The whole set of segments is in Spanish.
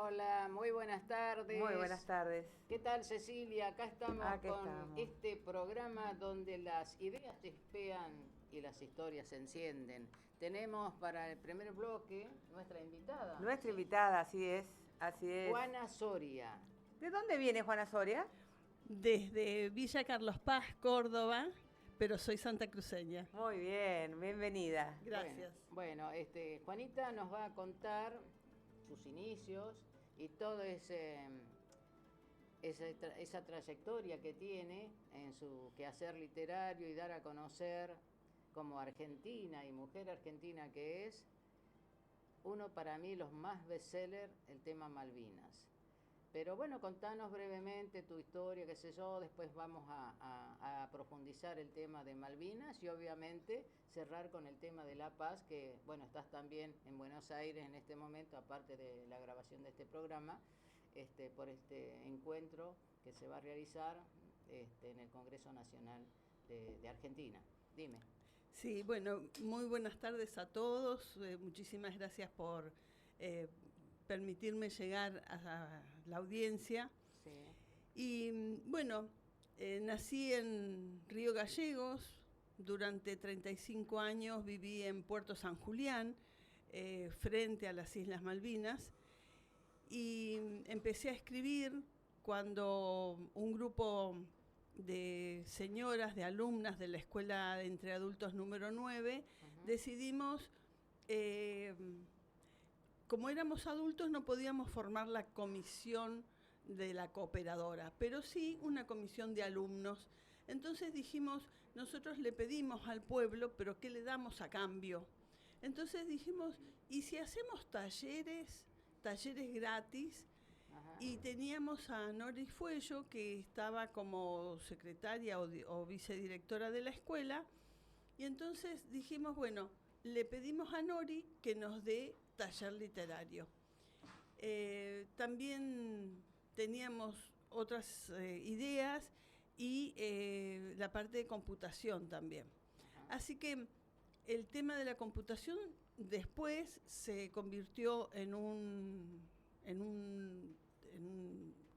Hola, muy buenas tardes. Muy buenas tardes. ¿Qué tal, Cecilia? Acá estamos Aquí con estamos. este programa donde las ideas chispean y las historias se encienden. Tenemos para el primer bloque nuestra invitada, Nuestra ¿sí? invitada, así es, así es. Juana Soria. ¿De dónde viene Juana Soria? Desde Villa Carlos Paz, Córdoba, pero soy santacruceña. Muy bien, bienvenida. Gracias. Bueno, Juanita nos va a contar sus inicios y todo esa trayectoria que tiene en su quehacer literario y dar a conocer como argentina y mujer argentina que es, uno para mí los más bestseller, el tema Malvinas. Pero bueno, contanos brevemente tu historia, qué sé yo, después vamos a profundizar el tema de Malvinas y obviamente cerrar con el tema de La Paz, que bueno, estás también en Buenos Aires en este momento, aparte de la grabación de este programa, por este encuentro que se va a realizar en el Congreso Nacional de Argentina. Dime. Sí, bueno, muy buenas tardes a todos. Muchísimas gracias por permitirme llegar a la audiencia. Sí. Y bueno, nací en Río Gallegos. Durante 35 años viví en Puerto San Julián, frente a las Islas Malvinas. Y empecé a escribir cuando un grupo de señoras, de alumnas de la Escuela de Entre Adultos número 9, decidimos, como éramos adultos no podíamos formar la comisión de la cooperadora, pero sí una comisión de alumnos. Entonces dijimos, nosotros le pedimos al pueblo, pero ¿qué le damos a cambio? Entonces dijimos, ¿y si hacemos talleres gratis? Ajá. Y teníamos a Nori Fuello, que estaba como secretaria o vicedirectora de la escuela, y entonces dijimos, bueno, le pedimos a Nori que nos dé taller literario. También teníamos otras ideas y la parte de computación también. Así que el tema de la computación después se convirtió en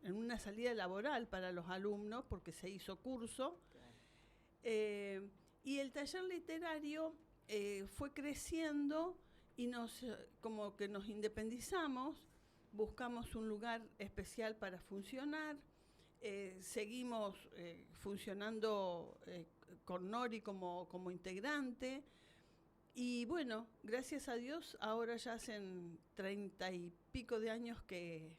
una salida laboral para los alumnos porque se hizo curso. Y el taller literario fue creciendo y como que nos independizamos, buscamos un lugar especial para funcionar, seguimos funcionando con Nori como integrante. Y bueno, gracias a Dios, ahora ya hacen 30 y pico de años que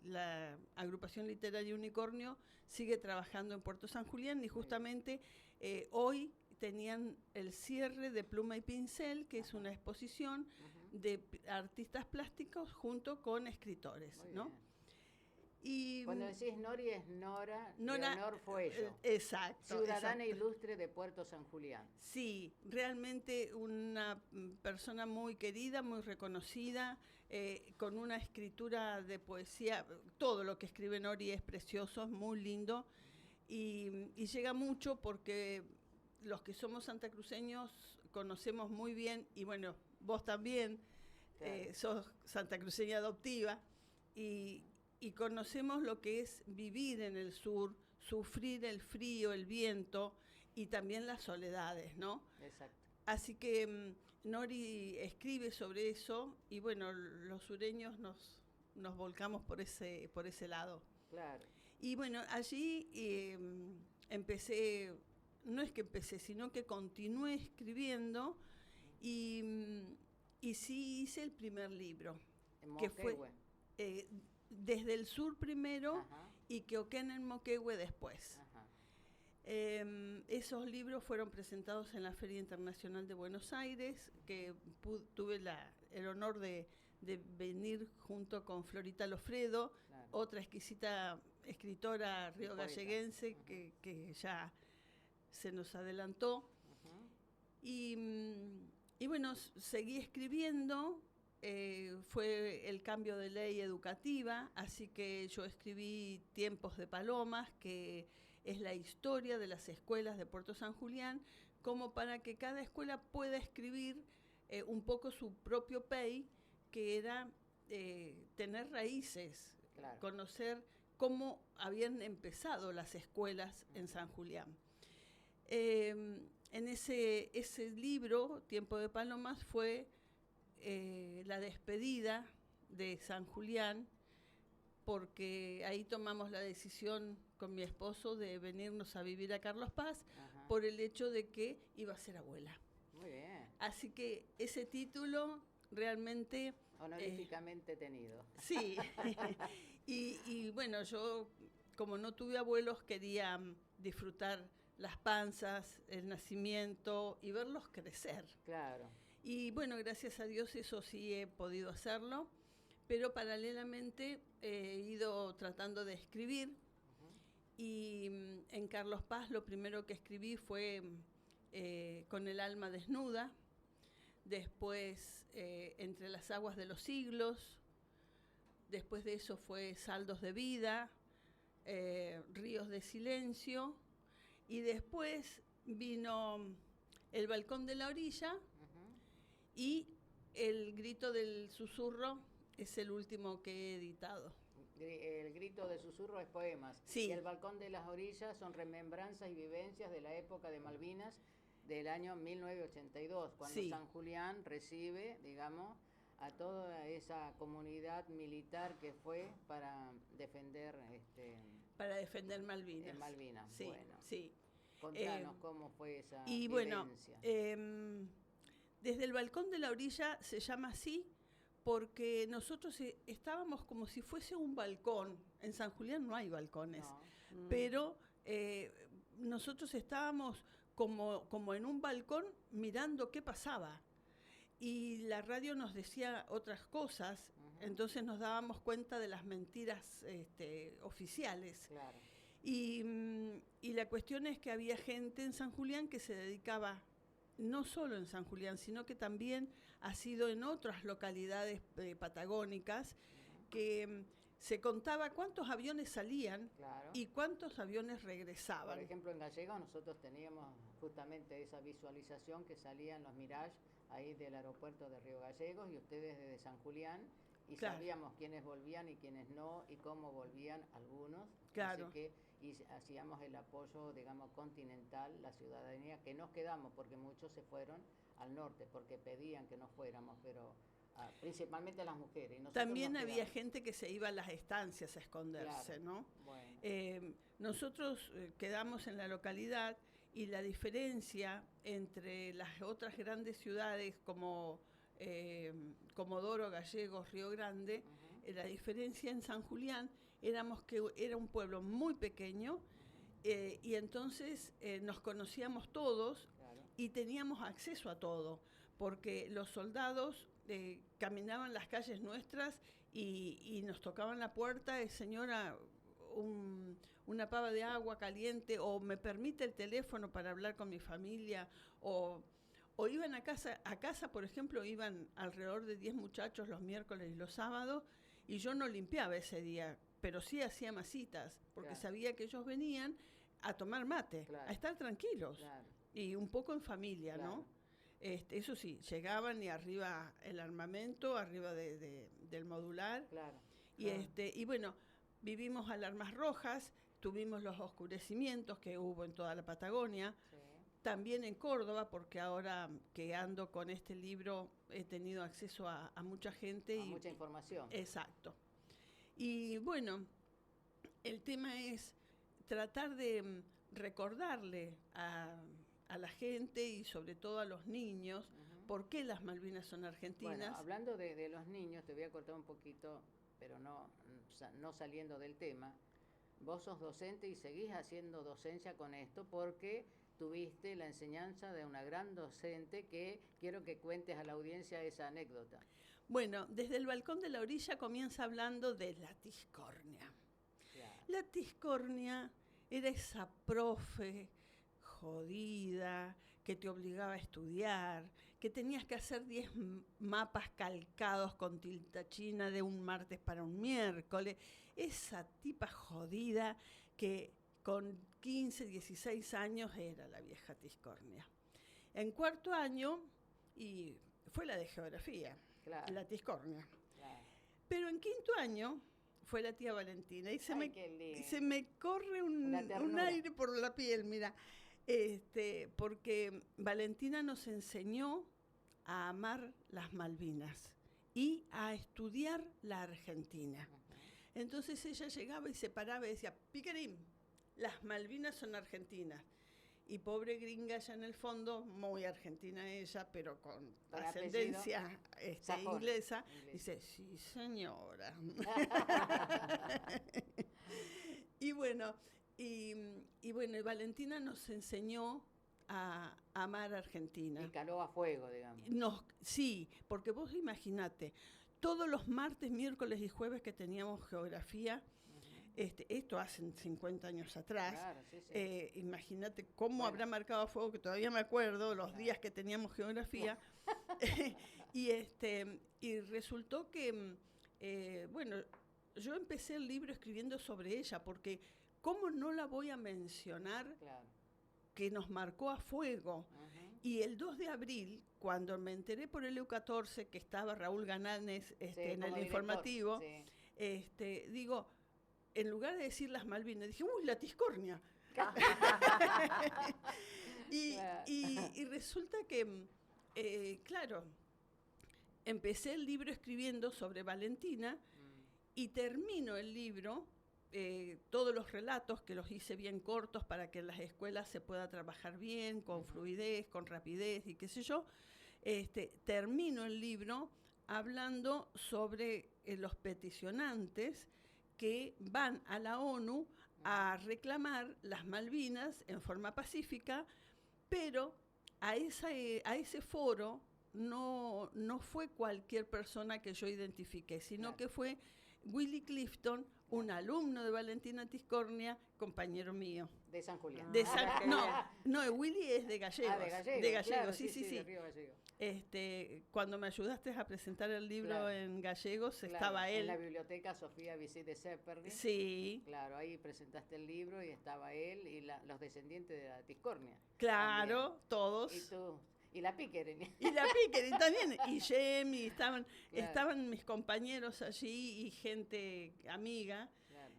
la agrupación literaria Unicornio sigue trabajando en Puerto San Julián y justamente hoy tenían el cierre de Pluma y Pincel, que es una exposición de artistas plásticos junto con escritores, Muy ¿no? bien. Y Cuando decís Nori es Nora Nora, Leonor Fuello, exacto, ciudadana exacto. ilustre de Puerto San Julián. Sí, realmente una persona muy querida, muy reconocida, con una escritura de poesía. Todo lo que escribe Nori es precioso, es muy lindo y llega mucho porque los que somos santacruceños conocemos muy bien, y bueno, vos también, Claro. sos santacruceña adoptiva, y conocemos lo que es vivir en el sur, sufrir el frío, el viento y también las soledades, ¿no? Exacto. Así que Nori escribe sobre eso y bueno, los sureños nos volcamos por ese lado. Claro. Y bueno, allí empecé, no es que empecé, sino que continué escribiendo y sí hice el primer libro, En que fue Moquehue. Desde el sur primero. Ajá. Y Queoquén en Moquehue después. Ajá. Esos libros fueron presentados en la Feria Internacional de Buenos Aires, que tuve el honor de venir junto con Florita Lofredo, Claro. otra exquisita escritora Y poeta. riogalleguense que ya se nos adelantó. Y bueno, seguí escribiendo. Fue el cambio de ley educativa, así que yo escribí Tiempos de Palomas, que es la historia de las escuelas de Puerto San Julián, como para que cada escuela pueda escribir un poco su propio PEI, que era tener raíces, Claro. conocer cómo habían empezado las escuelas en San Julián. En ese libro, Tiempo de Palomas, fue la despedida de San Julián, porque ahí tomamos la decisión con mi esposo de venirnos a vivir a Carlos Paz, Ajá. por el hecho de que iba a ser abuela. Muy bien. Así que ese título realmente... Honoríficamente tenido. Sí. y bueno, yo como no tuve abuelos quería disfrutar las panzas, el nacimiento y verlos crecer. Claro. Y bueno, gracias a Dios eso sí he podido hacerlo, pero paralelamente he ido tratando de escribir. Y en Carlos Paz lo primero que escribí fue Con el alma desnuda, después Entre las aguas de los siglos, después de eso fue Saldos de vida, Ríos de silencio, y después vino El balcón de la orilla y El grito del susurro, es el último que he editado. El grito de susurro es poemas. Sí. Y El balcón de las orillas son remembranzas y vivencias de la época de Malvinas del año 1982, cuando Sí. San Julián recibe, digamos, a toda esa comunidad militar que fue para defender Malvinas. Malvinas. Sí, Bueno, sí. contanos cómo fue esa Y vivencia. bueno, desde el balcón de la orilla se llama así porque nosotros estábamos como si fuese un balcón. En San Julián no hay balcones, No. pero nosotros estábamos como en un balcón mirando qué pasaba. Y la radio nos decía otras cosas, entonces nos dábamos cuenta de las mentiras oficiales. Claro. Y la cuestión es que había gente en San Julián que se dedicaba, no solo en San Julián, sino que también ha sido en otras localidades patagónicas, que se contaba cuántos aviones salían Claro. y cuántos aviones regresaban. Por ejemplo, en Gallegos nosotros teníamos justamente esa visualización que salían los Mirage ahí del aeropuerto de Río Gallegos y ustedes desde San Julián, y Claro. sabíamos quiénes volvían y quiénes no y cómo volvían algunos. Claro. Así que hacíamos el apoyo, digamos, continental, la ciudadanía, que nos quedamos porque muchos se fueron al norte porque pedían que nos fuéramos, pero principalmente las mujeres. Y También nos había quedamos. gente que se iba a las estancias a esconderse, Claro. ¿no? Bueno. Nosotros quedamos en la localidad y la diferencia entre las otras grandes ciudades como Comodoro, Gallegos, Río Grande, la diferencia en San Julián éramos que era un pueblo muy pequeño y entonces nos conocíamos todos. Claro. Y teníamos acceso a todo, porque los soldados caminaban las calles nuestras y nos tocaban la puerta, señora, una pava de agua caliente, o me permite el teléfono para hablar con mi familia, o iban a casa, por ejemplo, iban alrededor de 10 muchachos los miércoles y los sábados, y yo no limpiaba ese día, pero sí hacía masitas, porque Claro. sabía que ellos venían a tomar mate, Claro. a estar tranquilos. Claro. Y un poco en familia, Claro. ¿no? Eso sí, llegaban y arriba el armamento, arriba del modular. Claro. Y, y bueno, vivimos alarmas rojas, tuvimos los oscurecimientos que hubo en toda la Patagonia, Sí. también en Córdoba, porque ahora que ando con este libro he tenido acceso a mucha gente. A mucha información. Exacto. Y bueno, el tema es tratar de recordarle a la gente y sobre todo a los niños por qué las Malvinas son argentinas. Bueno, hablando de los niños, te voy a cortar un poquito, pero no saliendo del tema. Vos sos docente y seguís haciendo docencia con esto porque tuviste la enseñanza de una gran docente que quiero que cuentes a la audiencia esa anécdota. Bueno, desde el balcón de la orilla comienza hablando de la tiscornia. Claro. La tiscornia era esa profe jodida que te obligaba a estudiar, que tenías que hacer 10 mapas calcados con tinta china de un martes para un miércoles. Esa tipa jodida que con 15, 16 años era la vieja tiscornia. En cuarto año, y fue la de geografía, Claro. la tiscornia. Claro. Pero en quinto año fue la tía Valentina y Qué lindo. se me corre un aire por la piel, mira, porque Valentina nos enseñó a amar las Malvinas y a estudiar la Argentina. Entonces ella llegaba y se paraba y decía, Piquerín, las Malvinas son argentinas. Y pobre gringa allá en el fondo, muy argentina ella, pero con ascendencia inglesa, dice, sí señora. y bueno, y Valentina nos enseñó a amar a Argentina. Y caló a fuego, digamos. Sí, porque vos imaginate, todos los martes, miércoles y jueves que teníamos geografía, esto hace 50 años atrás, claro, sí. Imagínate cómo habrá marcado a fuego, que todavía me acuerdo, los días que teníamos geografía, y resultó que, yo empecé el libro escribiendo sobre ella, porque ¿cómo no la voy a mencionar? Claro. Que nos marcó a fuego. Y el 2 de abril, cuando me enteré por el EU14 que estaba Raúl Gananes en el informativo, digo, en lugar de decir las Malvinas, dije, ¡uy, la Tiscornia! y resulta que, claro, empecé el libro escribiendo sobre Valentina y termino el libro, todos los relatos que los hice bien cortos para que en las escuelas se pueda trabajar bien, con fluidez, con rapidez y qué sé yo, termino el libro hablando sobre los peticionantes que van a la ONU a reclamar las Malvinas en forma pacífica, pero a ese foro no fue cualquier persona que yo identifiqué, sino que fue Willy Clifton, un alumno de Valentina Tiscornia, compañero mío. De San Julián. No, Willy es de Gallegos. De Gallegos, claro, sí. de Río Gallegos. Cuando me ayudaste a presentar el libro en Gallegos, estaba él. En la biblioteca Sofía Vicente de Zeperny. Sí. Claro, ahí presentaste el libro y estaba él y los descendientes de la Tiscornia. Claro, también. todos. Y tú. Y la Pickering. Y la Pickering también. Y Jamie, estaban mis compañeros allí y gente amiga. Claro.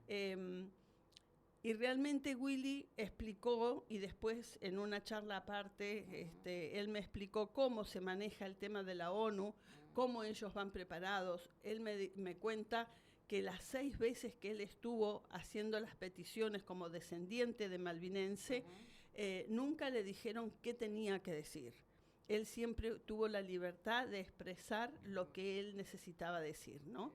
Y realmente Willy explicó, y después en una charla aparte, él me explicó cómo se maneja el tema de la ONU, cómo ellos van preparados. Él me cuenta que las 6 veces que él estuvo haciendo las peticiones como descendiente de malvinense, nunca le dijeron qué tenía que decir. Él siempre tuvo la libertad de expresar lo que él necesitaba decir, ¿no?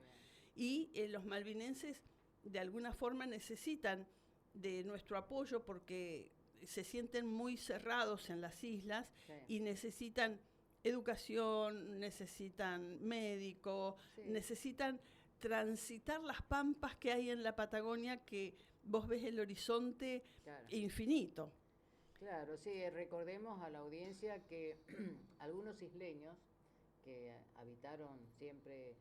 Y los malvinenses de alguna forma necesitan de nuestro apoyo porque se sienten muy cerrados en las islas y necesitan educación, necesitan médico, necesitan transitar las pampas que hay en la Patagonia, que vos ves el horizonte infinito. Claro, sí, recordemos a la audiencia que algunos isleños que habitaron siempre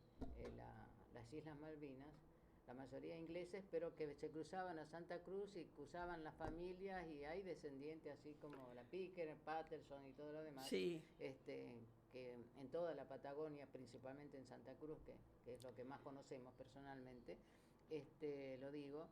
las Islas Malvinas, la mayoría ingleses, pero que se cruzaban a Santa Cruz y cruzaban las familias, y hay descendientes así como la Picker, Patterson y todo lo demás, que en toda la Patagonia, principalmente en Santa Cruz, que es lo que más conocemos personalmente, lo digo,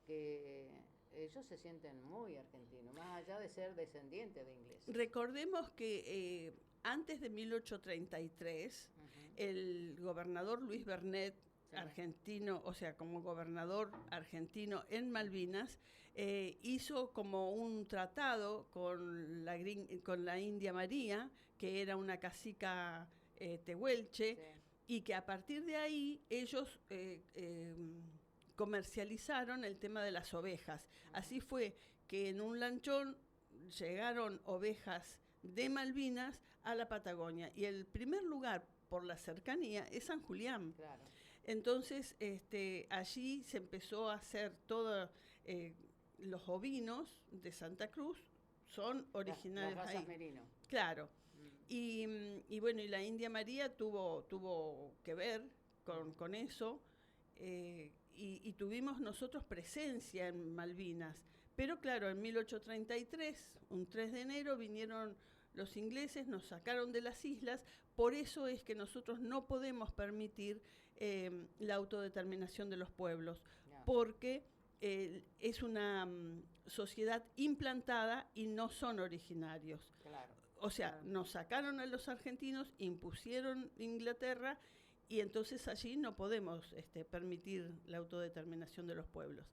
que ellos se sienten muy argentinos, más allá de ser descendientes de ingleses. Recordemos que antes de 1833, el gobernador Luis Bernet, argentino, o sea, como gobernador argentino en Malvinas, hizo como un tratado con la India María, que era una cacica tehuelche, y que a partir de ahí ellos comercializaron el tema de las ovejas. Así fue que en un lanchón llegaron ovejas de Malvinas a la Patagonia, y el primer lugar por la cercanía es San Julián. Claro. Entonces, allí se empezó a hacer todos los ovinos de Santa Cruz, son originarios las ahí. razas merino. Claro. Y bueno, y la India María tuvo que ver con eso, y tuvimos nosotros presencia en Malvinas. Pero claro, en 1833, un 3 de enero, vinieron los ingleses nos sacaron de las islas, por eso es que nosotros no podemos permitir la autodeterminación de los pueblos, porque es una sociedad implantada y no son originarios. Claro. O sea, nos sacaron a los argentinos, impusieron Inglaterra y entonces allí no podemos permitir la autodeterminación de los pueblos.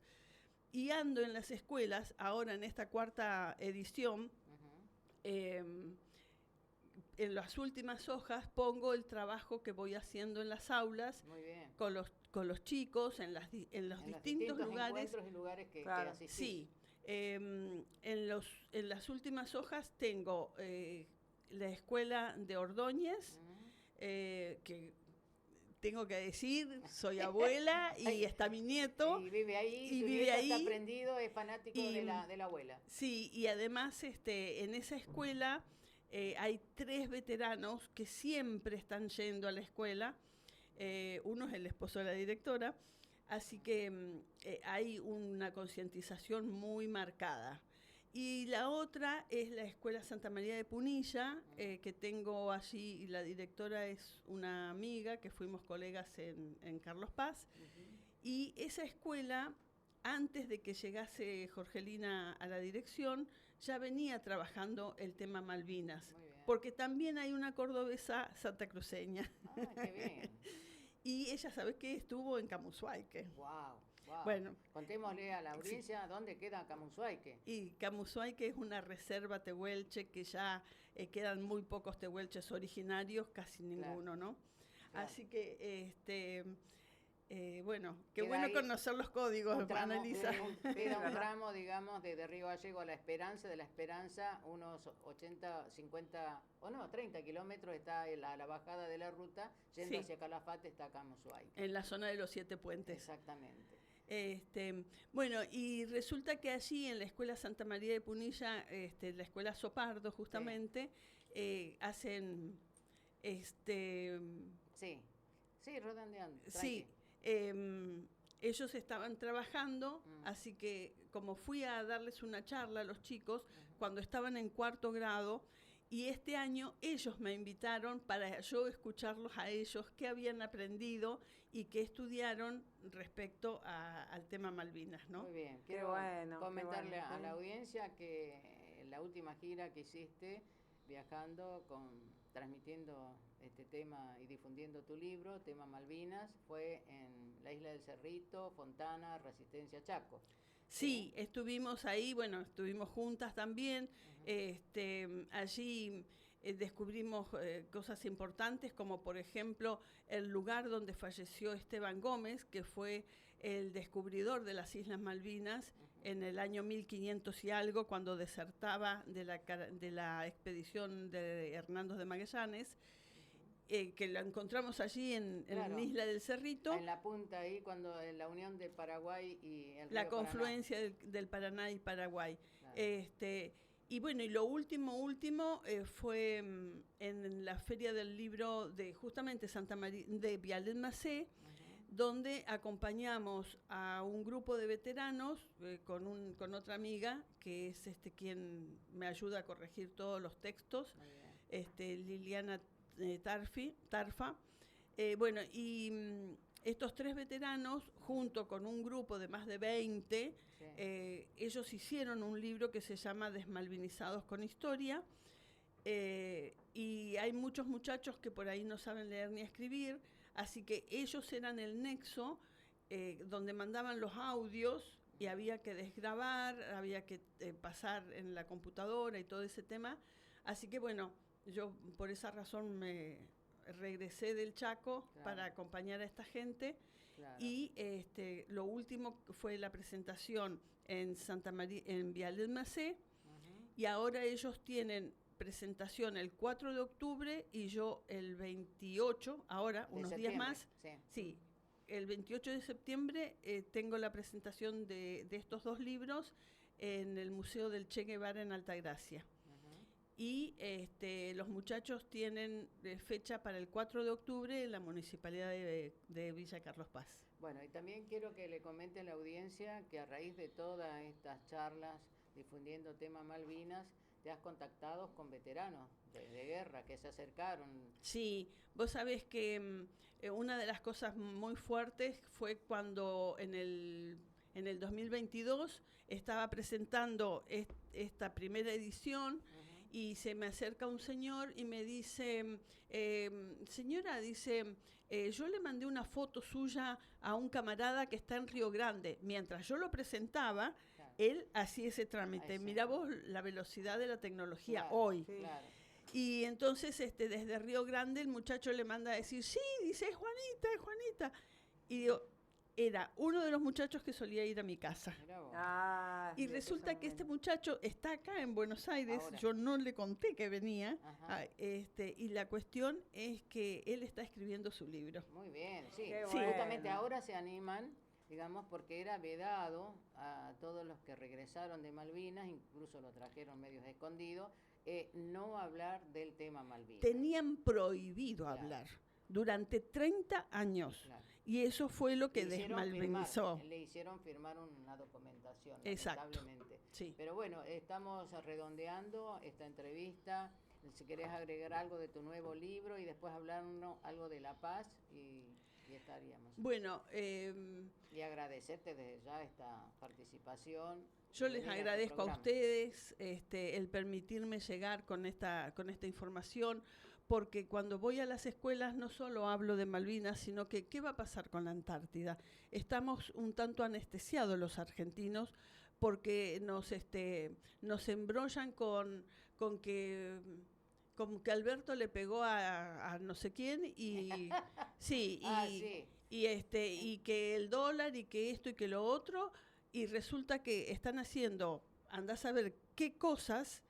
Y ando en las escuelas, ahora en esta 4ª edición, en las últimas hojas pongo el trabajo que voy haciendo en las aulas con los chicos, en los distintos lugares. Y lugares que asistís. Sí, en las últimas hojas tengo la escuela de Ordóñez, que tengo que decir, soy abuela y está mi nieto. Y vive ahí, y tu vive ahí. Está aprendido, es fanático de la abuela. Sí, y además en esa escuela hay 3 veteranos que siempre están yendo a la escuela. Uno es el esposo de la directora, así que hay una concientización muy marcada. Y la otra es la Escuela Santa María de Punilla, que tengo allí, y la directora es una amiga, que fuimos colegas en Carlos Paz. Y esa escuela, antes de que llegase Jorgelina a la dirección, ya venía trabajando el tema Malvinas, porque también hay una cordobesa santacruceña. ¡Ah, qué bien! Y ella, ¿sabe qué? Estuvo en Camusuaique. ¡Wow! Bueno, contémosle a la audiencia dónde queda Camusuaique. Y Camusuaique es una reserva tehuelche que ya quedan muy pocos tehuelches originarios, casi ninguno, ¿no? Claro. Así que, bueno, qué queda bueno conocer los códigos, Annalisa. Queda un tramo, digamos, de Río Gallego a La Esperanza, de La Esperanza, unos 80, 50, o no, 30 kilómetros está la bajada de la ruta, yendo hacia Calafate está Camusuaique. En la zona de los 7 puentes. Exactamente. Bueno, y resulta que allí en la Escuela Santa María de Punilla, la Escuela Sopardo justamente, hacen Sí, redondeando. Sí, ellos estaban trabajando, así que como fui a darles una charla a los chicos cuando estaban en 4º grado, y este año ellos me invitaron para yo escucharlos a ellos, qué habían aprendido y qué estudiaron respecto al tema Malvinas, ¿no? Muy bien, quiero comentarle a la audiencia que la última gira que hiciste viajando, transmitiendo este tema y difundiendo tu libro, tema Malvinas, fue en la isla del Cerrito, Fontana, Resistencia, Chaco. Sí, estuvimos ahí, bueno, estuvimos juntas también. Allí descubrimos cosas importantes, como por ejemplo el lugar donde falleció Esteban Gómez, que fue el descubridor de las Islas Malvinas en el año 1500 y algo, cuando desertaba de la expedición de Hernando de Magallanes. Que lo encontramos allí en la isla del Cerrito. En la punta ahí, cuando en la unión de Paraguay y el río la confluencia del Paraná y Paraguay. Claro. Y bueno, y lo último fue en la Feria del Libro de justamente Santa María de Vialet Macé, donde acompañamos a un grupo de veteranos con otra amiga, que es quien me ayuda a corregir todos los textos, Liliana Tarfa. Bueno, y estos 3 veteranos, junto con un grupo de más de 20, ellos hicieron un libro que se llama Desmalvinizados con Historia, y hay muchos muchachos que por ahí no saben leer ni escribir, así que ellos eran el nexo donde mandaban los audios y había que desgrabar, había que pasar en la computadora y todo ese tema. Así que bueno, yo por esa razón me regresé del Chaco para acompañar a esta gente. Y lo último fue la presentación en Santa María, en Vialet Macé, y ahora ellos tienen presentación el 4 de octubre y yo el 28, ahora unos días más. Sí, el 28 de septiembre tengo la presentación de estos 2 libros en el Museo del Che Guevara en Altagracia. Y los muchachos tienen fecha para el 4 de octubre en la Municipalidad de Villa Carlos Paz. Bueno, y también quiero que le comente a la audiencia que a raíz de todas estas charlas difundiendo tema Malvinas, te has contactado con veteranos de guerra que se acercaron. Sí, vos sabés que una de las cosas muy fuertes fue cuando en el 2022 estaba presentando esta primera edición. Y se me acerca un señor y me dice, señora, dice, yo le mandé una foto suya a un camarada que está en Río Grande. Mientras yo lo presentaba, Claro. él hacía ese trámite. Exacto. Mirá vos la velocidad de la tecnología Claro, hoy. Sí. Claro. Y entonces desde Río Grande el muchacho le manda a decir, sí, dice, es Juanita, es Juanita. Y digo, era uno de los muchachos que solía ir a mi casa. Mirá vos. Y resulta que este muchacho está acá en Buenos Aires, Ahora. yo no le conté que venía, Ajá. y la cuestión es que él está escribiendo su libro. Muy bien, sí. Qué Sí. Justamente bueno. ahora se animan, digamos, porque era vedado a todos los que regresaron de Malvinas, incluso lo trajeron medios escondidos, no hablar del tema Malvinas. Tenían prohibido Claro. hablar durante 30 años, Claro. y eso fue lo que Le hicieron desmalvinizó. le hicieron firmar una documentación, Exacto. lamentablemente. Sí. Pero bueno, estamos redondeando esta entrevista. Si querés agregar algo de tu nuevo libro y después hablarnos algo de La Paz y estaríamos. Bueno, Y agradecerte desde ya esta participación. yo y les venir a tu agradezco a programa. ustedes el permitirme llegar con esta información, porque cuando voy a las escuelas no solo hablo de Malvinas, sino que qué va a pasar con la Antártida. Estamos un tanto anestesiados los argentinos porque nos embrollan con que Alberto le pegó a no sé quién y sí, Sí. y que el dólar y que esto y que lo otro, y resulta que están haciendo, andás a ver qué cosas,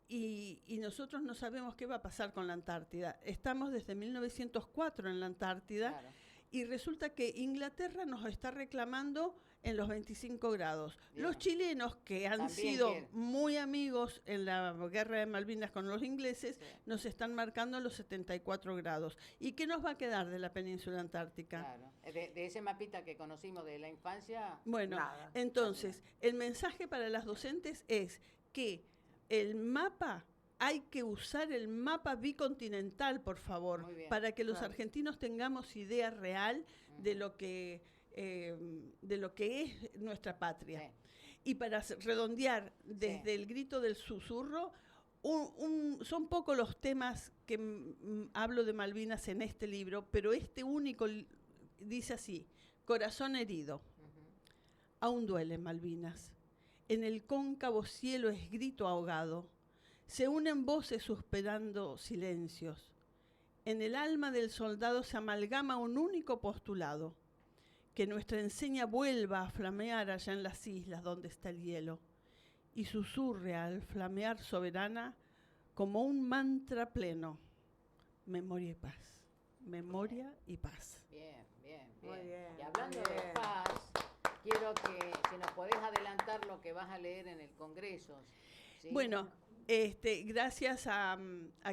y nosotros no sabemos qué va a pasar con la Antártida. Estamos desde 1904 en la Antártida, Claro. y resulta que Inglaterra nos está reclamando en los 25 grados. Bien. Los chilenos, que han También sido quieren. muy amigos en la guerra de Malvinas con los ingleses, Sí. nos están marcando los 74 grados. ¿Y qué nos va a quedar de la península antártica? Claro. De ese mapita que conocimos de la infancia. Bueno, Nada. entonces, el mensaje para las docentes es que el mapa, hay que usar el mapa bicontinental, por favor, Muy bien. para que los Claro. argentinos tengamos idea real de lo que es nuestra patria. Sí. Y para redondear desde el grito del susurro, son pocos los temas que hablo de Malvinas en este libro, pero este único dice así: corazón herido, Ujú. aún duele Malvinas. En el cóncavo cielo es grito ahogado. Se unen voces suspirando silencios. En el alma del soldado se amalgama un único postulado: que nuestra enseña vuelva a flamear allá en las islas donde está el hielo, y susurre al flamear soberana como un mantra pleno: memoria y paz, memoria y paz. Bien, bien, Muy bien. bien, Y hablando muy de bien. paz, quiero que si nos podés adelantar lo que vas a leer en el Congreso. ¿sí? Bueno, gracias a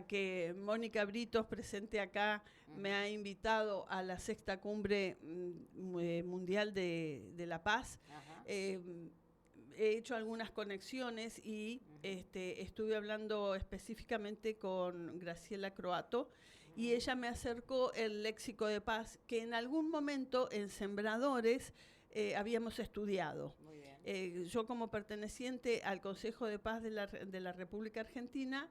que Mónica Britos, presente acá, me ha invitado a la 6ª Cumbre Mundial de la Paz. Ajá. He hecho algunas conexiones y estuve hablando específicamente con Graciela Croato, y ella me acercó el léxico de paz que en algún momento en Sembradores habíamos estudiado. Muy bien. Yo, como perteneciente al Consejo de Paz de la República Argentina,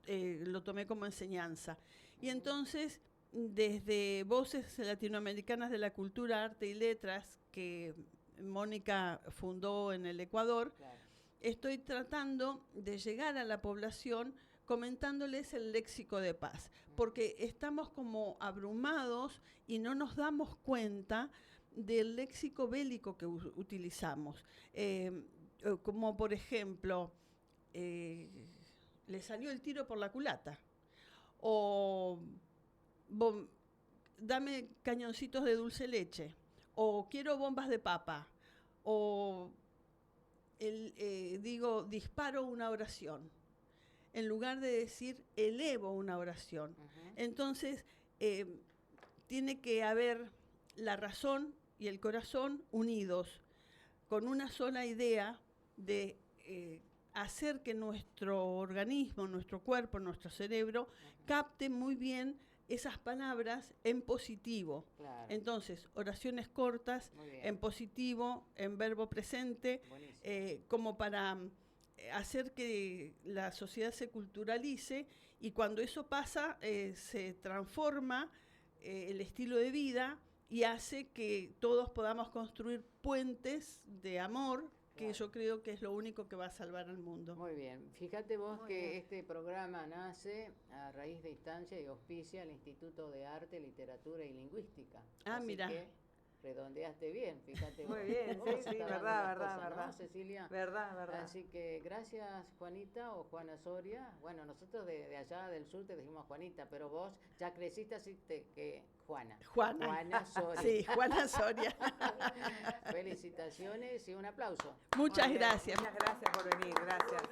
lo tomé como enseñanza. Y entonces, desde Voces Latinoamericanas de la Cultura, Arte y Letras, que Mónica fundó en el Ecuador, Claro. estoy tratando de llegar a la población comentándoles el léxico de paz, porque estamos como abrumados y no nos damos cuenta del léxico bélico que utilizamos. Como por ejemplo, le salió el tiro por la culata, o dame cañoncitos de dulce leche, o quiero bombas de papa, o digo, disparo una oración, en lugar de decir elevo una oración. Ujú. Entonces, tiene que haber la razón y el corazón unidos, con una sola idea de hacer que nuestro organismo, nuestro cuerpo, nuestro cerebro capte muy bien esas palabras en positivo. Claro. Entonces, oraciones cortas, en positivo, en verbo presente, como para hacer que la sociedad se culturalice, y cuando eso pasa, se transforma el estilo de vida y hace que todos podamos construir puentes de amor, que yo creo que es lo único que va a salvar al mundo. Muy bien. Fíjate vos que este programa nace a raíz de instancia y auspicia el Instituto de Arte, Literatura y Lingüística. Así mira. Que redondeaste bien, fíjate vos. Muy bien, sí, verdad, ¿no, Cecilia? Verdad. Así que gracias, Juanita o Juana Soria. Bueno, nosotros de allá del sur te decimos Juanita, pero vos ya creciste, así que Juana Soria. Sí, Juana Soria. Felicitaciones y un aplauso. Muchas gracias. Muchas gracias por venir, gracias.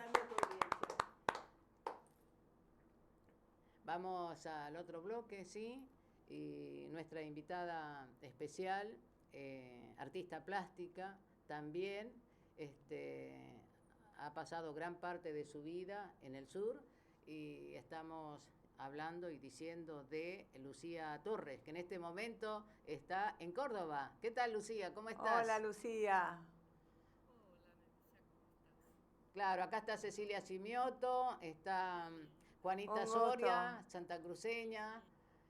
Vamos al otro bloque, ¿sí? Y nuestra invitada especial, artista plástica, también ha pasado gran parte de su vida en el sur, y estamos hablando y diciendo de Lucía Torres, que en este momento está en Córdoba. ¿Qué tal, Lucía? ¿Cómo estás? Hola, Lucía. Claro, acá está Cecilia Simioto, está Juanita Soria, santacruceña.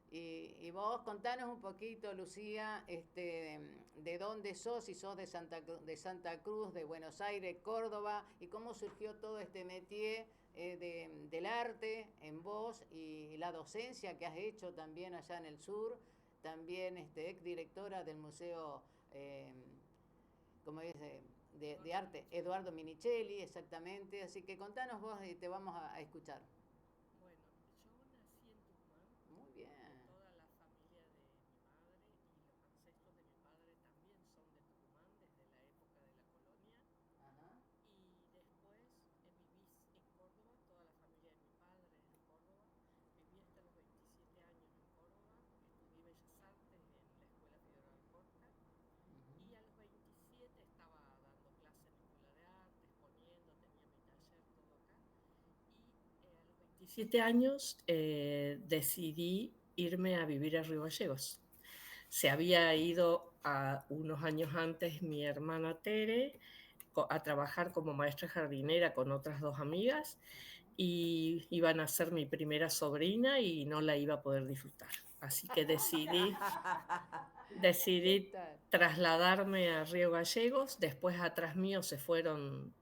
Y vos contanos un poquito, Lucía, de dónde sos, si sos de Santa Cruz, de Buenos Aires, Córdoba, y cómo surgió todo este métier del arte en vos, y la docencia que has hecho también allá en el sur, también exdirectora del Museo de Arte Eduardo Minichelli, exactamente. Así que contanos vos y te vamos a escuchar. A los 27 años decidí irme a vivir a Río Gallegos. Se había ido unos años antes mi hermana Tere a trabajar como maestra jardinera con otras 2 amigas, y iban a ser mi primera sobrina y no la iba a poder disfrutar. Así que decidí trasladarme a Río Gallegos. Después atrás mío se fueron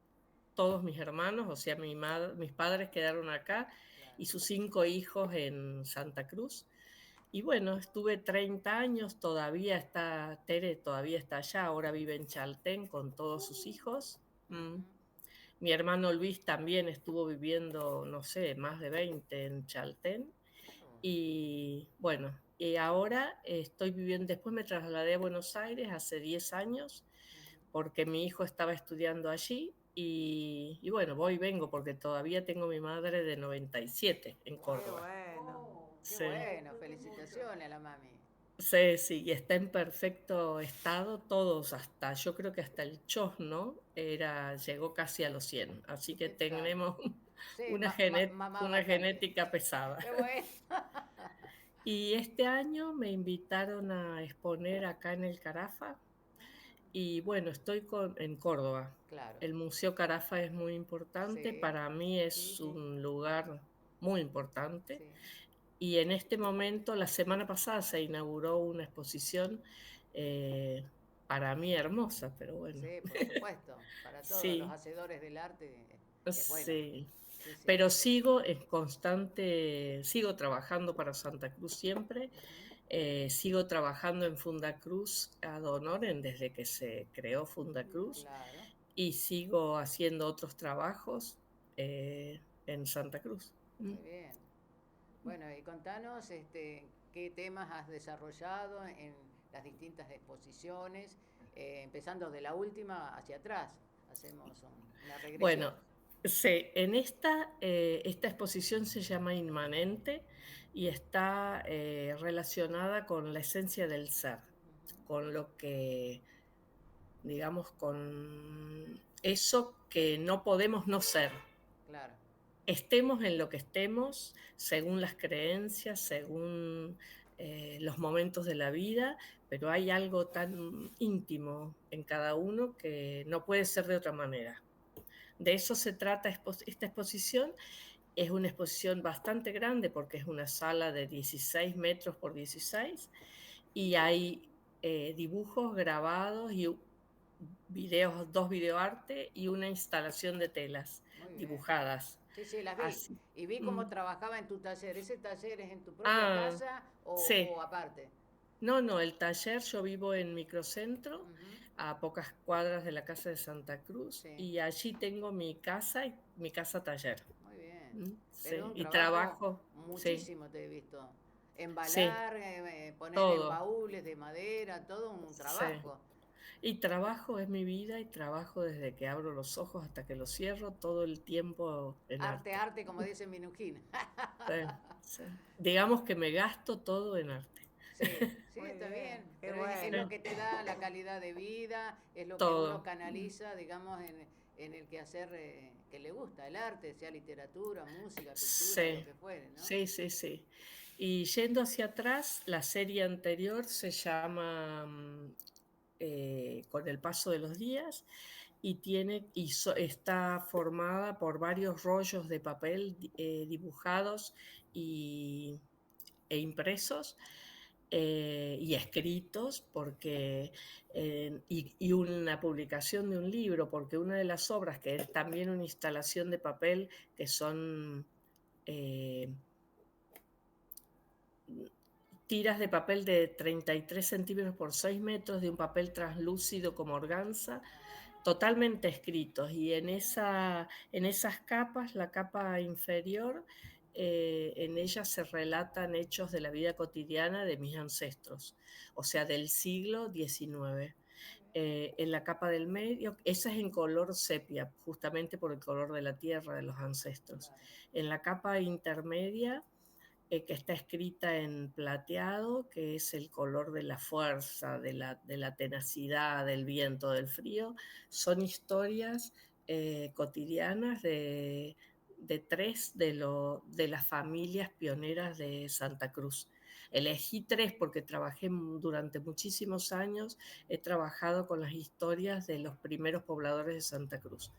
todos mis hermanos, o sea, mis padres quedaron acá y sus 5 hijos en Santa Cruz. Y bueno, estuve 30 años, Tere todavía está allá, ahora vive en Chaltén con todos sus hijos. Mi hermano Luis también estuvo viviendo, no sé, más de 20 en Chaltén. Y bueno, y ahora estoy viviendo, después me trasladé a Buenos Aires hace 10 años, porque mi hijo estaba estudiando allí. Y bueno, voy y vengo porque todavía tengo mi madre de 97 en Córdoba. Qué bueno. Qué bueno, felicitaciones a la mami. Sí, y está en perfecto estado todos, yo creo que hasta el chosno llegó casi a los 100, así que tenemos una genética pesada. Qué bueno. Y este año me invitaron a exponer acá en el Carafa. Y bueno, estoy en Córdoba. Claro. El Museo Carafa es muy importante, para mí es un lugar muy importante. Sí. Y en este momento, la semana pasada, se inauguró una exposición para mí hermosa, pero bueno. Sí, por supuesto, para todos los hacedores del arte es bueno. Sí. Pero sigo trabajando para Santa Cruz siempre. Sigo trabajando en Fundacruz ad honorem desde que se creó Fundacruz. Claro. Y sigo haciendo otros trabajos en Santa Cruz. Muy bien. Bueno, y contanos qué temas has desarrollado en las distintas exposiciones, empezando de la última hacia atrás. Hacemos una regresión. Bueno, sí, en esta exposición se llama Inmanente y está relacionada con la esencia del ser, con lo que digamos, con eso que no podemos no ser. Claro. Estemos en lo que estemos, según las creencias, según los momentos de la vida, pero hay algo tan íntimo en cada uno que no puede ser de otra manera. De eso se trata esta exposición. Es una exposición bastante grande porque es una sala de 16 metros por 16 y hay dibujos grabados y videos, 2 videoarte y una instalación de telas dibujadas. Sí, las vi. Así. Y vi cómo trabajaba en tu taller. ¿Ese taller es en tu propia Ah, casa sí. o aparte? No, el taller, yo vivo en Microcentro, a pocas cuadras de la casa de Santa Cruz, Sí. y allí tengo mi casa y mi casa taller. Muy bien. Sí, Pero un y trabajo trabajo, sí, muchísimo te he visto. sí, Embalar, poner en todo, baúles de madera, todo un sí. trabajo. Y trabajo es mi vida y trabajo desde que abro los ojos hasta que los cierro, todo el tiempo en Arte, arte. arte, como dice Minujín. Sí, sí. Digamos que me gasto todo en arte. Sí, Muy está bien. bien, qué Pero es lo bueno. que te da la calidad de vida, es lo que uno Todo. canaliza, digamos, en el quehacer que le gusta, el arte, sea literatura, música, pintura, lo Sí, que fuere, ¿no? sí, sí, sí. Y yendo hacia atrás, la serie anterior se llama Con el paso de los días y está formada por varios rollos de papel dibujados e impresos y escritos y una publicación de un libro, porque una de las obras, que es también una instalación de papel, que son eh, tiras de papel de 33 centímetros por 6 metros, de un papel translúcido como organza, totalmente escritos, y en esas capas, la capa inferior, en ella se relatan hechos de la vida cotidiana de mis ancestros, o sea, del siglo XIX. En la capa del medio, esa es en color sepia, justamente por el color de la tierra de los ancestros. En la capa intermedia, que está escrita en plateado, que es el color de la fuerza, de la tenacidad, del viento, del frío. Son historias cotidianas de tres de las familias pioneras de Santa Cruz. Elegí tres porque trabajé durante muchísimos años, he trabajado con las historias de los primeros pobladores de Santa Cruz.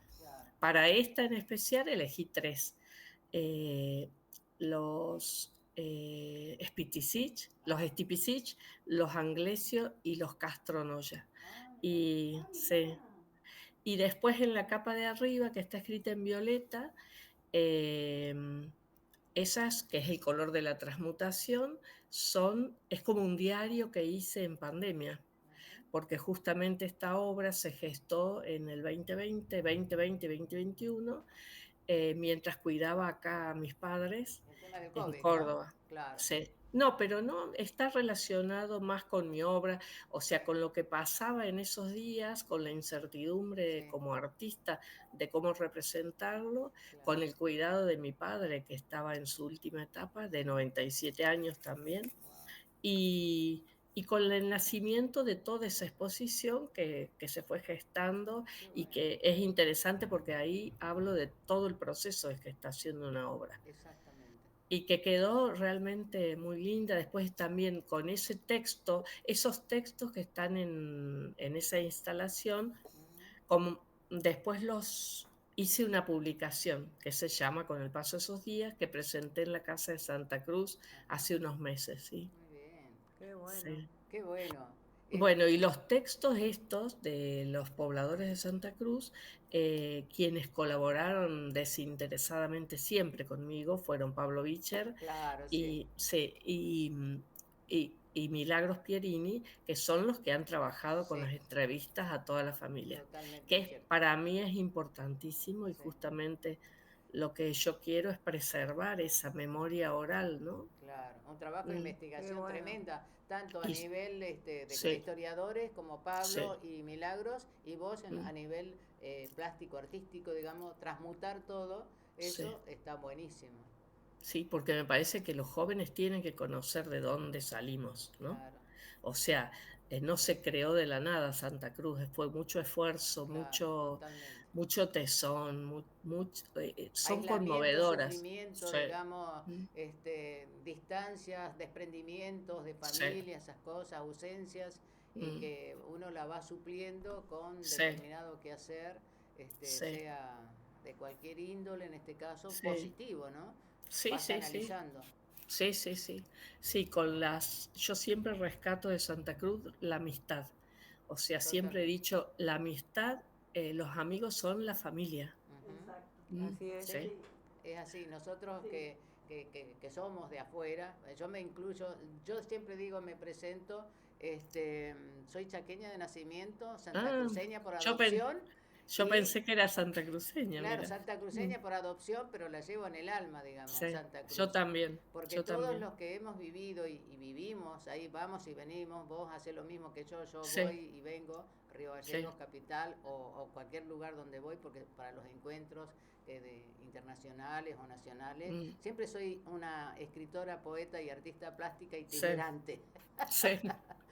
Para esta en especial elegí tres. Los Stipicich, los Anglesio y los Castronoya. Y, sí. Y después en la capa de arriba, que está escrita en violeta, esas, que es el color de la transmutación, es como un diario que hice en pandemia, porque justamente esta obra se gestó en el 2020, mientras cuidaba acá a mis padres El tema del en COVID, ¿no? Córdoba. Claro. Sí. No, pero no está relacionado más con mi obra, o sea, con lo que pasaba en esos días, con la incertidumbre Sí. como artista de cómo representarlo, Claro. con el cuidado de mi padre, que estaba en su última etapa, de 97 años también, y con el nacimiento de toda esa exposición que se fue gestando y que es interesante porque ahí hablo de todo el proceso de gestación de una obra. Exactamente. Y que quedó realmente muy linda. Después también con ese texto, esos textos que están en esa instalación, como después los hice una publicación que se llama Con el paso de esos días, que presenté en la Casa de Santa Cruz hace unos meses. ¿Sí? Muy bien. Qué bueno. Sí. Qué bueno. Bueno, y los textos estos de los pobladores de Santa Cruz, quienes colaboraron desinteresadamente siempre conmigo, fueron Pablo Bicher Claro, sí. y Milagros Pierini, que son los que han trabajado con Sí. las entrevistas a toda la familia, Totalmente que cierto. para mí es importantísimo, y Sí. justamente lo que yo quiero es preservar esa memoria oral, ¿no? Claro, un trabajo de investigación bueno. tremenda, tanto a Y- nivel de sí, historiadores como Pablo sí. y Milagros, y vos a nivel plástico, artístico, digamos, transmutar todo, eso Sí. está buenísimo. Sí, porque me parece que los jóvenes tienen que conocer de dónde salimos, ¿no? Claro. O sea, no se creó de la nada Santa Cruz, fue mucho esfuerzo, Claro, totalmente. mucho tesón, son Aislamiento, conmovedoras. sufrimiento, Sí, digamos, mm, distancias, desprendimientos de sí, familia, esas cosas, ausencias, y mm, que uno la va supliendo con sí, determinado quehacer, sí, sea de cualquier índole, en este caso, sí, positivo, ¿no? sí, Vas sí, sí, analizando. sí, sí, sí, sí, yo siempre rescato de Santa Cruz la amistad. O sea, siempre he Totalmente. dicho, la amistad, los amigos son la familia. Ujú. Mm, Así es. Sí, sí. es así. Nosotros que somos de afuera, yo me incluyo, yo siempre digo, me presento, soy chaqueña de nacimiento, Ah, santacruceña por yo, pen- adopción yo y, pensé que era santacruceña, claro, mira. Mm, santacruceña por adopción, pero la llevo en el alma, digamos, sí, Santa yo Cruz. también, Porque yo todos también. los que hemos vivido y vivimos, ahí vamos y venimos, vos haces lo mismo que yo voy Sí, y vengo, Río sí, Gallegos, capital, o cualquier lugar donde voy, porque para los encuentros internacionales o nacionales, mm, siempre soy una escritora, poeta y artista plástica sí, itinerante. sí,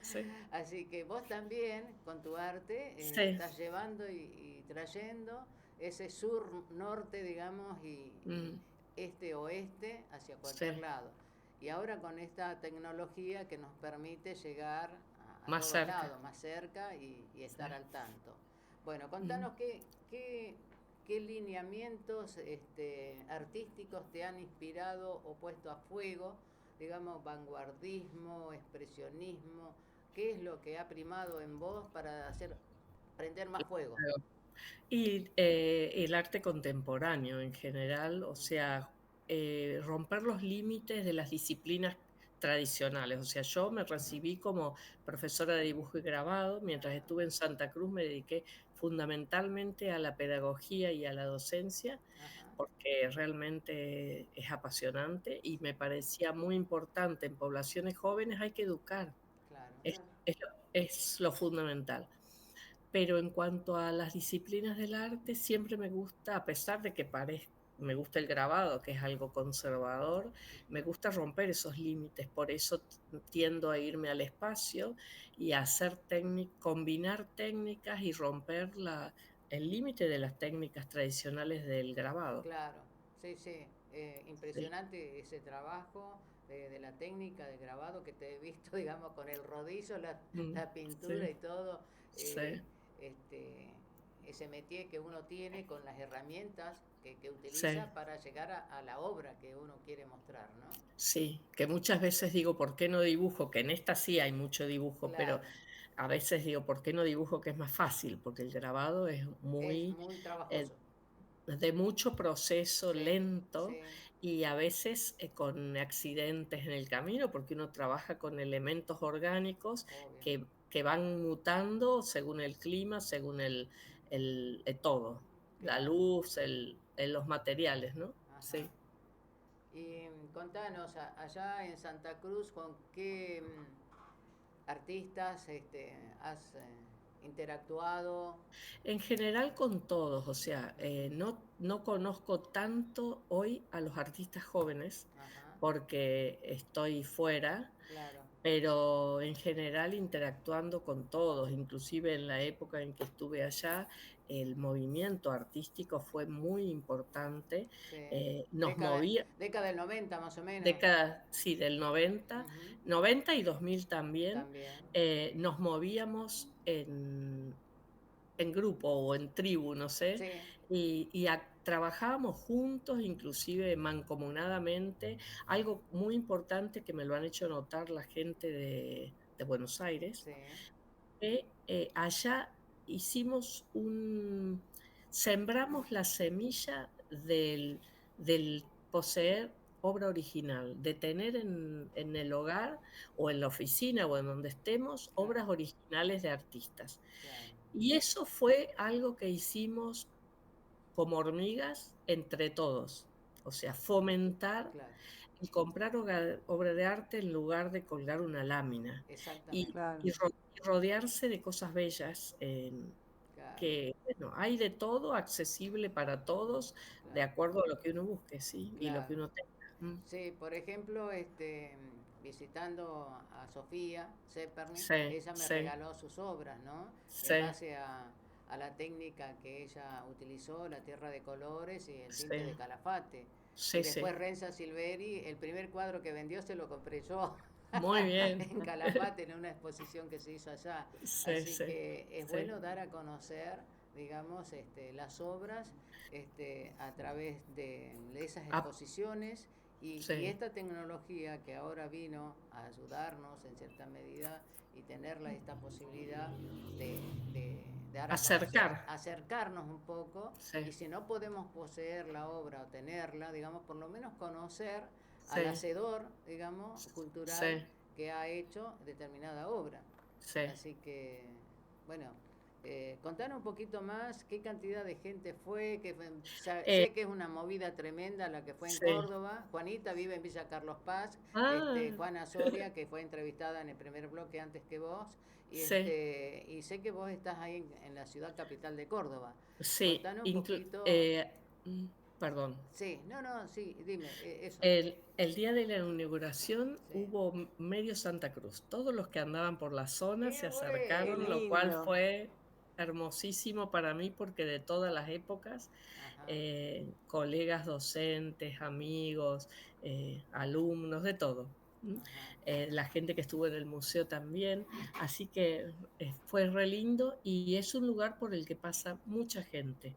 sí, Así que vos también, con tu arte, sí, estás llevando y trayendo ese sur-norte, digamos, y mm, este-oeste hacia cualquier sí, lado. Y ahora con esta tecnología que nos permite llegar a más todos cerca. lados, más cerca y estar Sí, al tanto. Bueno, mm. contanos qué lineamientos artísticos te han inspirado o puesto a fuego, digamos, vanguardismo, expresionismo, qué es lo que ha primado en vos para hacer prender más fuego. Y el arte contemporáneo en general, o Ujú. sea, romper los límites de las disciplinas tradicionales. O sea, yo me recibí como profesora de dibujo y grabado. Mientras Ajá, estuve en Santa Cruz me dediqué fundamentalmente a la pedagogía y a la docencia, ajá, porque realmente es apasionante y me parecía muy importante. En poblaciones jóvenes hay que educar, claro. es lo fundamental. Pero en cuanto a las disciplinas del arte, siempre me gusta, a pesar de que me gusta el grabado, que es algo conservador, me gusta romper esos límites. Por eso tiendo a irme al espacio y a hacer combinar técnicas y romper el límite de las técnicas tradicionales del grabado. Claro, sí, sí, Sí, impresionante ese trabajo de la técnica de grabado que te he visto, digamos, con el rodillo, mm, la pintura sí, y todo, eh, sí, este, ese métier que uno tiene con las herramientas que sí. utiliza para llegar a la obra que uno quiere mostrar, ¿no? Sí, que muchas veces digo, ¿por qué no dibujo? Que en esta sí hay mucho dibujo, pero Claro, a veces digo, ¿por qué no dibujo? Que es más fácil, porque el grabado es es muy, muy eh, trabajoso. de mucho proceso Sí, lento sí, y a veces con accidentes en el camino, porque uno trabaja con elementos orgánicos obvio. que van mutando según el clima, según todo, la Claro, luz, los materiales, ¿no? ajá. Sí. Y contanos, allá en Santa Cruz, ¿con qué artistas has interactuado? En general con todos, o sea, Ujú, no conozco tanto hoy a los artistas jóvenes ajá, porque estoy fuera, claro, pero en general interactuando con todos, inclusive en la época en que estuve allá, el movimiento artístico fue muy importante, sí. nos movía, Década del 90 más o menos. décadas, sí, del 90, Ujú, 90 y 2000 también, también, nos movíamos en grupo o en tribu, no sé, sí, trabajábamos juntos, inclusive mancomunadamente. Algo muy importante que me lo han hecho notar la gente de Buenos Aires, sí, que allá sembramos la semilla del poseer obra original, de tener en el hogar o en la oficina o en donde estemos claro, obras originales de artistas. claro, Y eso fue algo que hicimos como hormigas entre todos, o sea, fomentar claro, el comprar obra de arte en lugar de colgar una lámina y, exactamente, claro. y rodearse de cosas bellas, claro, que, bueno, hay de todo, accesible para todos, de claro, acuerdo a lo que uno busque, ¿sí? Y lo claro. que uno tenga. Mm. Sí, por ejemplo, visitando a Sofía Zeperny, Sí, ella me sí, regaló sus obras, ¿no? sí, En base a la técnica que ella utilizó, la tierra de colores y el tinte de sí, Calafate. Y sí, sí. después Renza Silveri, el primer cuadro que vendió se lo compré yo Muy bien. en Calafate, en una exposición que se hizo allá. Sí, Así sí, que es sí. bueno dar a conocer, digamos, las obras a través de esas Ah, exposiciones y sí. esta tecnología que ahora vino a ayudarnos en cierta medida y tenerla esta posibilidad de dar a conocer, Acercar. acercarnos un poco y Sí, si no podemos poseer la obra o tenerla, digamos, por lo menos conocer al sí, hacedor, digamos, cultural sí, que ha hecho determinada obra. sí. Así que, bueno, contanos un poquito más qué cantidad de gente fue, Eh, sé que es una movida tremenda la que fue en sí. Córdoba. Juanita vive en Villa Carlos Paz, Ah, Juana Soria, que fue entrevistada en el primer bloque antes que vos, sí, y sé que vos estás ahí en la ciudad capital de Córdoba. sí. Contanos un poquito. Mm, perdón. Sí, no, no, sí, dime, eso. El día de la inauguración Sí. hubo medio Santa Cruz. Todos los que andaban por la zona Qué se Qué acercaron, bueno. lo cual lindo. fue hermosísimo para mí porque de todas las épocas, Ajá, colegas docentes, amigos, alumnos, de todo. ¿M? ajá. La gente que estuvo en el museo también. Así que fue re lindo y es un lugar por el que pasa mucha gente.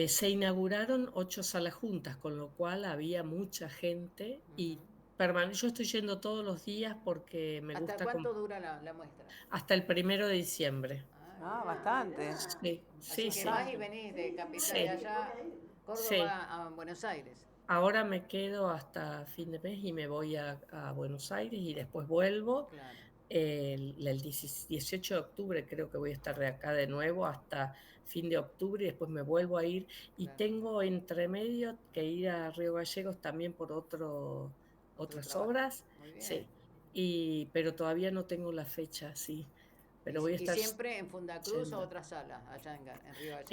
Se inauguraron 8 salas juntas, con lo cual había mucha gente y Ujú. yo estoy yendo todos los días porque me ¿Hasta gusta cuánto dura la muestra? hasta el 1 de diciembre. Ah, Bien, bastante. mirá. Sí, Así sí, que sí, vas y venís de capital de sí, allá, sí. Córdoba a Buenos Aires. Ahora me quedo hasta fin de mes y me voy a Buenos Aires y después vuelvo. Claro, El 18 de octubre creo que voy a estar de acá de nuevo hasta fin de octubre y después me vuelvo a ir. Y claro. tengo entre medio que ir a Río Gallegos también por Otro otras trabajo. obras, Muy bien. sí. Pero todavía no tengo la fecha, sí. Pero voy a Y estar siempre en Fundacruz o yendo. otra sala, allá en Río Gallegos.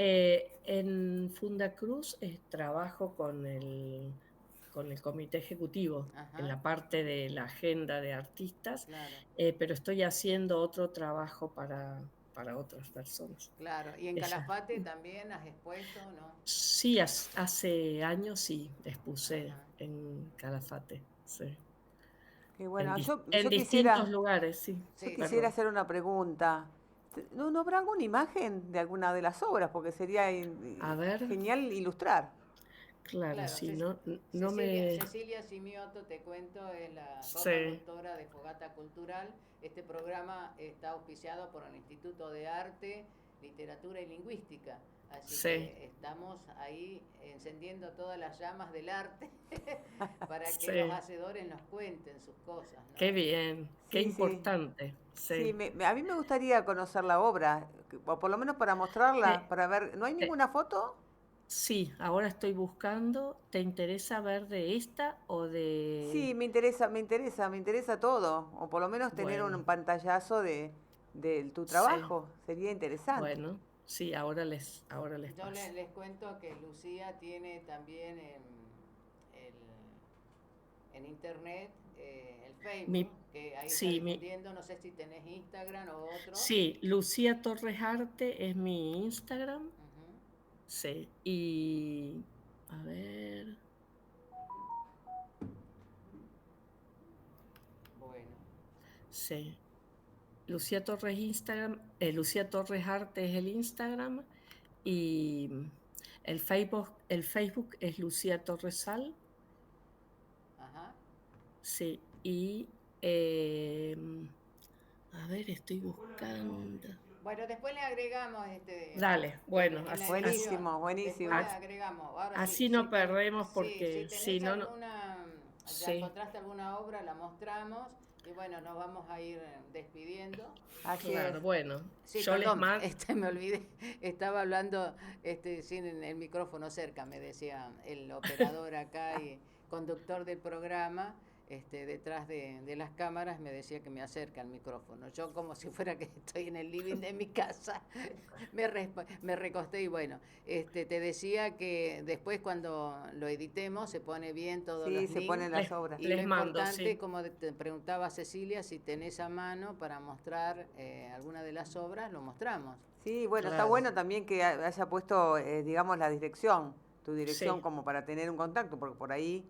En Funda Cruz trabajo con el comité ejecutivo en Ajá, la parte de la agenda de artistas, claro, pero estoy haciendo otro trabajo para otras personas. claro. Y en Ella. Calafate también has expuesto, ¿no? Sí, hace años sí expuse Ajá. en Calafate, sí. Qué bueno. En Yo distintos lugares, sí. yo Sí, quisiera sí. Perdón. hacer una pregunta. ¿No habrá alguna imagen de alguna de las obras? Porque sería A ver, genial ilustrar. claro, Claro, sí, no me... Cecilia Simioto, te cuento, es la Sí, coconductora de Fogata Cultural. Este programa está auspiciado por el Instituto de Arte, Literatura y Lingüística. Así sí, que estamos ahí encendiendo todas las llamas del arte para que los sí. hacedores nos cuenten sus cosas, Qué ¿no? bien, qué Sí, sí. importante, Sí, sí. a mí me gustaría conocer la obra, o por lo menos para mostrarla, Eh, para ver. ¿No hay eh, ninguna foto? sí, ahora estoy buscando. ¿Te interesa ver de esta o de...? Sí, me interesa todo. O por lo menos tener un Bueno, pantallazo de tu sí, trabajo. Sería interesante. bueno, sí, ahora les Yo paso. les cuento que Lucía tiene también en internet el Mi, Facebook, que ahí está sí, difundiendo, no sé si tenés Instagram o otro. sí, Lucía Torres Arte es mi Instagram, Ujú. sí, y a ver, Bueno, sí, Lucía Torres Instagram, Lucía Torres Arte es el Instagram y el Facebook es Lucía Torresal. ajá. Sí, y eh, a ver, estoy buscando. Bueno, después le agregamos Dale, bueno, en la edición. Buenísimo, Después le buenísimo. agregamos. Ahora sí, así no perdemos si porque si tenés no, no. alguna, ya Sí, encontraste alguna obra, la mostramos y bueno, nos vamos a ir despidiendo. Así es. claro, bueno, Sí, yo les perdón, mando. me olvidé, estaba hablando sin el micrófono cerca, me decía el operador acá y conductor del programa. detrás de las cámaras me decía que me acerque al micrófono. Yo como si fuera que estoy en el living de mi casa, me recosté y bueno, te decía que después cuando lo editemos se pone bien todos Sí, los se links. ponen las obras. Y Les lo mando, importante, sí. como te preguntaba Cecilia, si tenés a mano para mostrar alguna de las obras, lo mostramos. Sí, bueno, está Claro. bueno también que haya puesto, digamos, la dirección, tu dirección Sí. como para tener un contacto, porque por ahí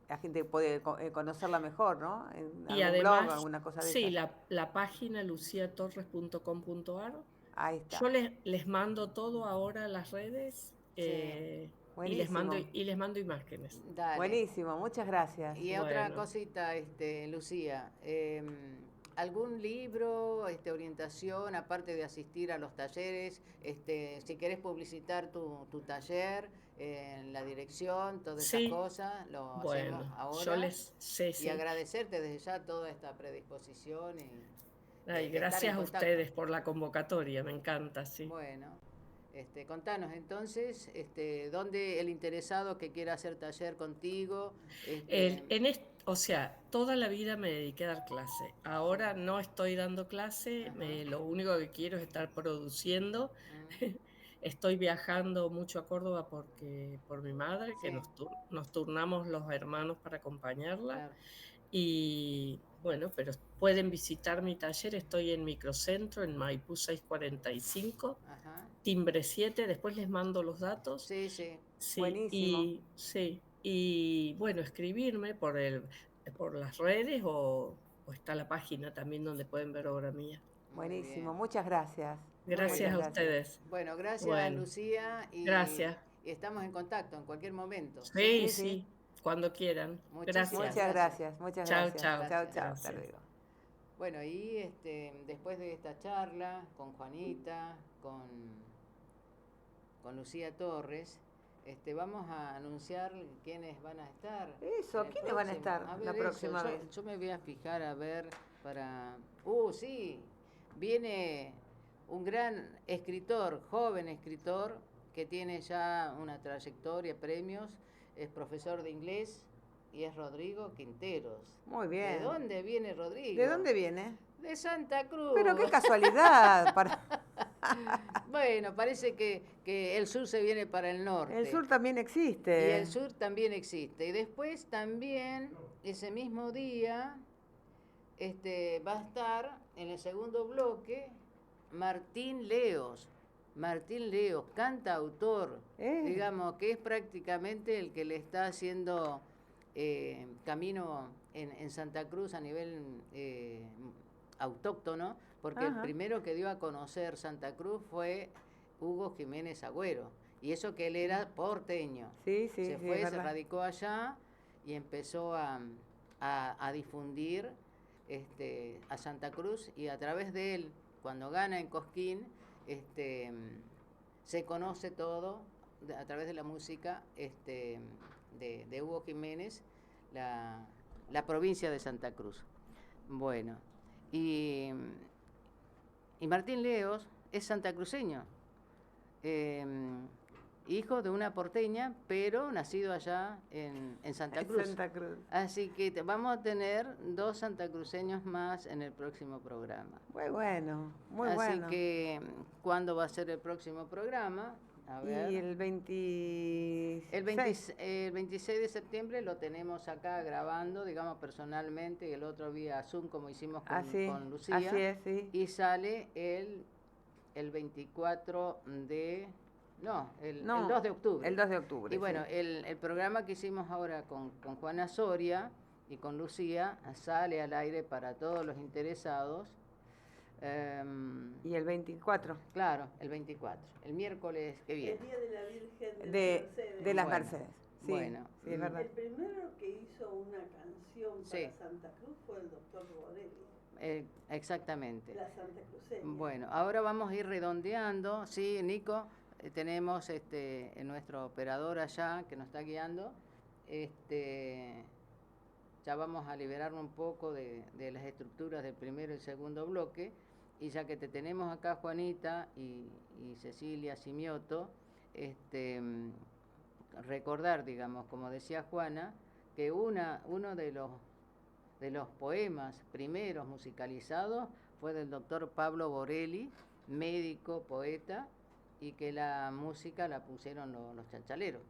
la gente puede conocerla mejor, ¿no? En Y algún blog, además, alguna cosa de sí, esas. la página luciatorres.com.ar. Ahí está. Yo les mando todo ahora a las redes y Buenísimo. les mando imágenes. Dale. Buenísimo, muchas gracias. Y otra Bueno. cosita, Lucía, ¿algún libro, orientación, aparte de asistir a los talleres, si querés publicitar tu taller, la dirección, todas esas Sí, cosas, lo bueno, hacemos ahora? yo les sé, Y sí. agradecerte desde ya toda esta predisposición y Ay, de estar en gracias a contacto. ustedes por la convocatoria, me encanta, sí. Bueno, contanos entonces, ¿dónde el interesado que quiera hacer taller contigo? O sea, toda la vida me dediqué a dar clase. Ahora no estoy dando clase, Ajá. lo único que quiero es estar produciendo. Estoy viajando mucho a Córdoba por mi madre, que Sí. nos turnamos los hermanos para acompañarla. Claro. Y bueno, pero pueden visitar mi taller, estoy en Microcentro, en Maipú 645, Ajá. timbre 7, después les mando los datos. Sí, sí. Sí, Buenísimo. y bueno, escribirme por las redes o está la página también donde pueden ver obra mía. Muy Buenísimo, bien. muchas gracias. Gracias Muchas a gracias. ustedes. Bueno, gracias Bueno, Lucía y gracias. estamos en contacto en cualquier momento. Sí, Sí, sí. sí, cuando quieran. Muchísimas Gracias. Muchas gracias, muchas Chao, gracias. chao. Chao, chao. Gracias. Hasta luego. Bueno, y después de esta charla con Juanita, con Lucía Torres, vamos a anunciar quiénes van a estar. Eso, en el ¿quiénes van a próximo. estar A ver, la próxima vez? Yo me voy a fijar a ver para... sí, viene un gran escritor, joven escritor, que tiene ya una trayectoria, premios, es profesor de inglés y es Rodrigo Quinteros. Muy bien. ¿De dónde viene Rodrigo? ¿De dónde viene? De Santa Cruz. Pero qué casualidad. Bueno, parece que el sur se viene para el norte. El sur también existe. Y el sur también existe. Y después también, ese mismo día, va a estar en el segundo bloque Martín Leos. Martín Leos, cantautor, digamos, que es prácticamente el que le está haciendo camino en Santa Cruz a nivel autóctono, porque el primero que dio a conocer Santa Cruz fue Hugo Jiménez Agüero, y eso que él era porteño. Sí, se fue, se radicó allá y empezó a difundir a Santa Cruz, y a través de él, cuando gana en Cosquín, se conoce todo a través de la música de Hugo Jiménez, la provincia de Santa Cruz. Bueno, y Martín Leos es santacruceño, hijo de una porteña, pero nacido allá en Santa Cruz. Santa Cruz. Así que vamos a tener 2 santacruceños más en el próximo programa. Muy bueno, muy bueno. Así que, ¿cuándo va a ser el próximo programa? A ver. Y el 26. El 26 de septiembre lo tenemos acá grabando, digamos, personalmente, y el otro vía Zoom, como hicimos con Lucía. Así es, sí. Y sale el 24 de... No, el 2 de octubre. El 2 de octubre. Y bueno, sí. el programa que hicimos ahora con Juana Soria y con Lucía sale al aire para todos los interesados. Y el 24. Claro, el 24, el miércoles que viene. El Día de la Virgen de las Mercedes. Sí, bueno. Sí, es verdad. El primero que hizo una canción para Santa Cruz fue el doctor Borelli. Exactamente. La Santa Cruceña. Bueno, ahora vamos a ir redondeando. Sí, Nico, tenemos nuestro operador allá que nos está guiando. Ya vamos a liberarnos un poco de las estructuras del primero y segundo bloque. Y ya que te tenemos acá, Juanita y Cecilia Simioto, recordar, digamos, como decía Juana, que uno de los de los poemas primeros musicalizados fue del doctor Pablo Borelli, médico, poeta, y que la música la pusieron los chanchaleros.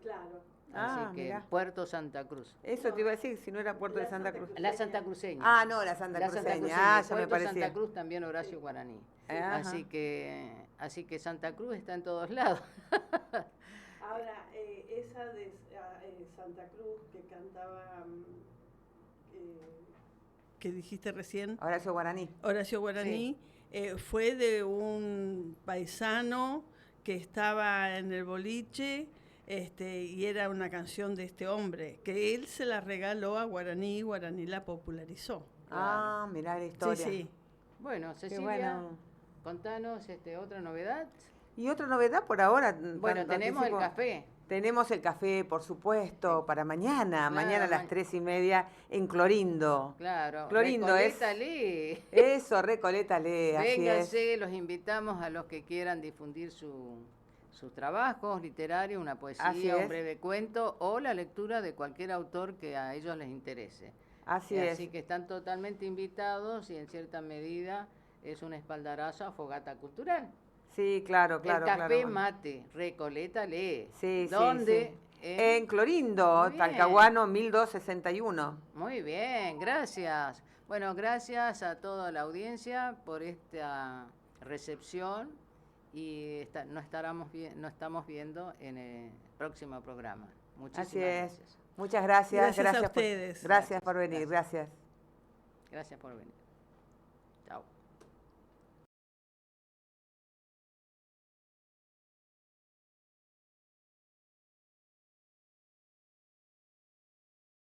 Claro. Así que mirá. Puerto Santa Cruz. Eso te iba a decir, si no era Puerto de Santa Cruz. La Santa Cruceña. Ah, no, la Santa La Cruceña. Santa Cruceña. Ah, ya me Puerto parecía. Santa Cruz también Horacio Guaraní. Ajá. Así que Santa Cruz está en todos lados. Ahora, esa de Santa Cruz que cantaba, que dijiste recién, Horacio Guaraní. Horacio Guaraní, fue de un paisano que estaba en el boliche, y era una canción de este hombre, que él se la regaló a Guaraní y Guaraní la popularizó. Ah, mirá la historia. Sí, sí. Bueno, Cecilia, bueno. contanos otra novedad. Y otra novedad por ahora. Bueno, tanto tenemos el anticipo. café. Tenemos el café, por supuesto, para mañana. Claro, Mañana a las 3:30 en Clorindo. Claro. Clorindo es. Recolétale. Eso, recolétale, así es. Vénganse, los invitamos a los que quieran difundir sus trabajos literarios, una Así poesía, es. un breve cuento o la lectura de cualquier autor que a ellos les interese. Así es. Así que están totalmente invitados y en cierta medida es un espaldarazo a Fogata Cultural. Sí, claro. El café claro. mate, recolétale. Sí, ¿Dónde? sí. En Clorindo, Muy bien. Talcahuano 1261. Muy bien, gracias. Bueno, gracias a toda la audiencia por esta recepción y nos estamos viendo en el próximo programa. Muchísimas Así es. gracias. Muchas gracias. Gracias a ustedes. Gracias por venir, gracias. Gracias por venir. Chao.